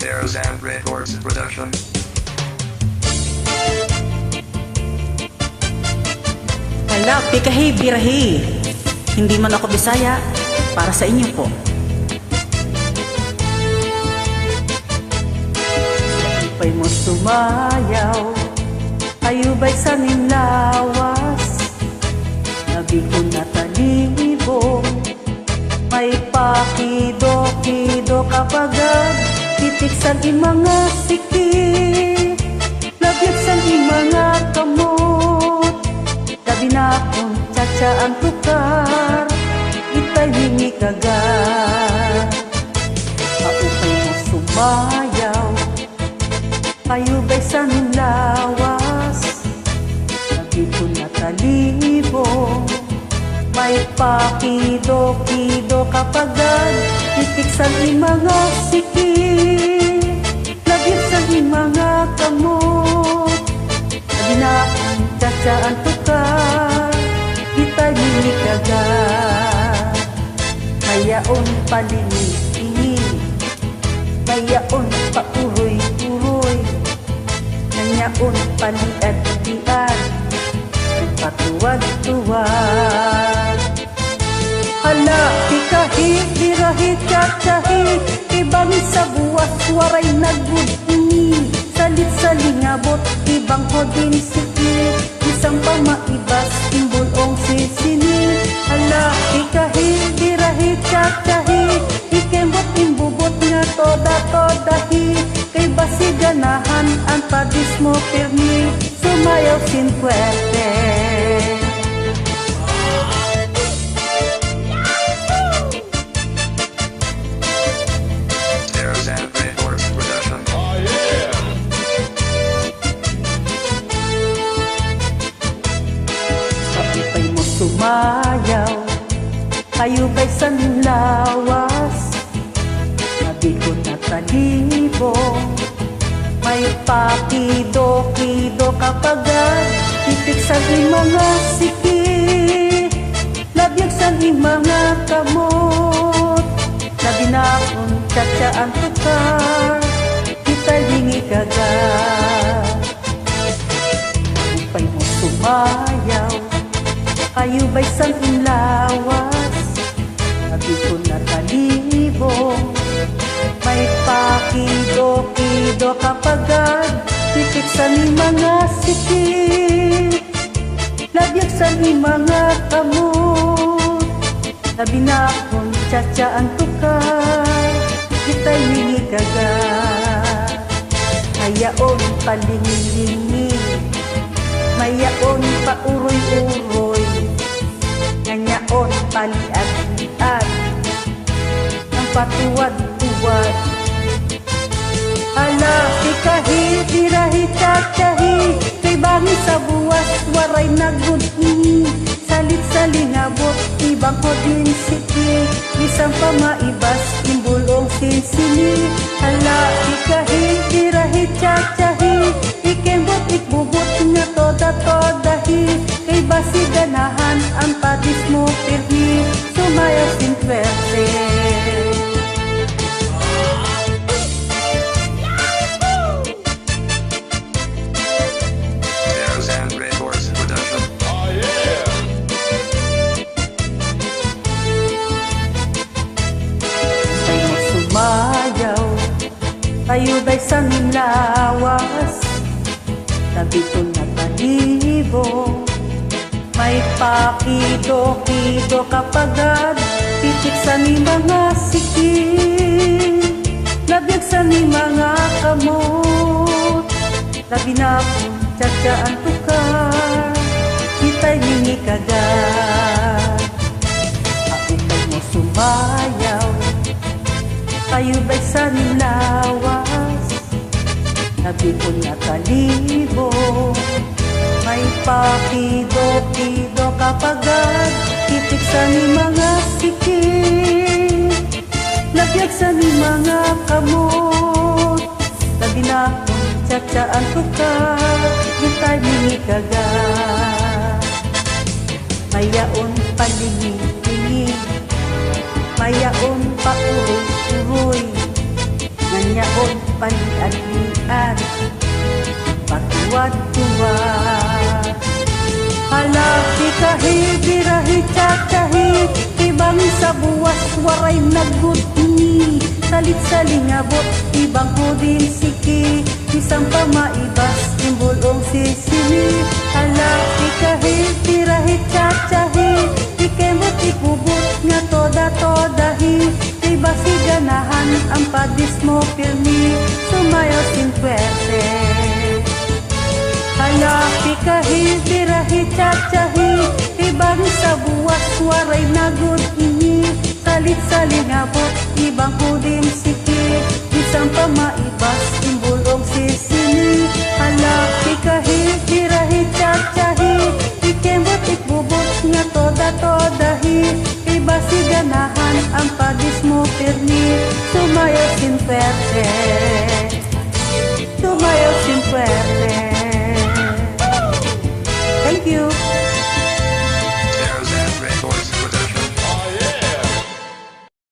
Tarzan Records Production. Hala, pikahi, birahi. Hindi man ako Bisaya, para sa inyo po. Pay mo sumayaw, ayubay sa nilawas. Nabi ko na talibong, may pakido-kido kapagad. Titik sa mga sikit, labyag sa mga kamot. Gabi na akong tsa ang tukar, itay hingi kagat. Maupay mo sumayaw, ayubay sa lawas. Nabi ko na talibong, may pakido-kido kapagad. Titik sa mga sikit, labyag sa mga kamot. Gabi na akong tsa ang tukar, itay hingi kagat. Mayaon palingi-tingi, mayaon pauroy-uroy, nanyaon paliad-liad, patuwad-tuwad. Hala, pikahi, birahi, tsa-tsahi, ibang sa buwas, waray nagbudingi. Salit sa lingabot, ibang hodin sikit, isang pamaibas, timbulong sisini. Hala, pikahi, birahi, tsa-tsahi, ikembot imbubot nga toda-todahi. Kay basi ganahan, ang padis mo pirmi, sumayaw sin puwerte. Tarzan Records Production. Kapipay mo sumayaw, ayubay sa lawas. Nabi ko na talibong, may pakido-kido kapagad. Titik sa mga sikit, labyag sa mga kamot. Labi na akong tsa ang tukar, itay hingi kagat. Upay mo sumayaw, ayubay sa lawas. Nabi ko na talibong, may pakido-kido kapagad. Titik sa mga sikit, labyag sa mga kamot. Labi na akong tsa ang tukar, itay hingi kagat. Hayaon palingi-lingi, mayaon pauroy-uroy, nanyaon paliad-liad, ang patuwad-tuwad. Ala, pikahi, birahi, tsa-tsahi, kay bangi sa buwas, waray nagudni. Salit sa lingabot, ibang hodin sikit, isang pamaibas, timbulong sinsini. Ala, pikahi, birahi, tsa-tsahi, ikembot ikbubot nga toda-todahi. Kay basi ganahan, ang padis mo pirmi, sumayaw sin puwerte. Tarzan Records Production. Ay mo sumayaw, ayubay sa lawas. Tabi ko na talibong, may pakido-kido kapagad. Titik sa mga sikit, labyag sa mga kamot. Labi na akong tsa ang tukar, itay hingi kagat. Akupay mo sumayaw, ayubay sa lawas. Nabi ko na talibong, may pakido-kido kapagad. Titik sa mga sikit, labyag sa mga kamot. Labi na akong tsa ang tukar, itay hingi kagat. Mayaon palingi-lingi, mayaon pauroy-uroy, niya on palian-lian patuwad-tuwa. Halapi kahi birahi tatahi ibang sa buwas waray nagudni salit salingabot ibang hudin siki isang pamaibas imbulong sisili. Halapi kahi birahi tatahi ikemot ikubot nga toda-todahi iba si ganahan ang padis mo pirmi sumayaw sin puwerte. Halapi kahi birahi tatahi ibang sa buwas waray nagud ini salit salingabot ibang hudin siki isang pamaibas imbulong sisili. Halapi kahi birahi tatahi ikembot ikbubot nga toda-todahi iba si ganahan ang padis mo pirmi sumayaw sin puwerte.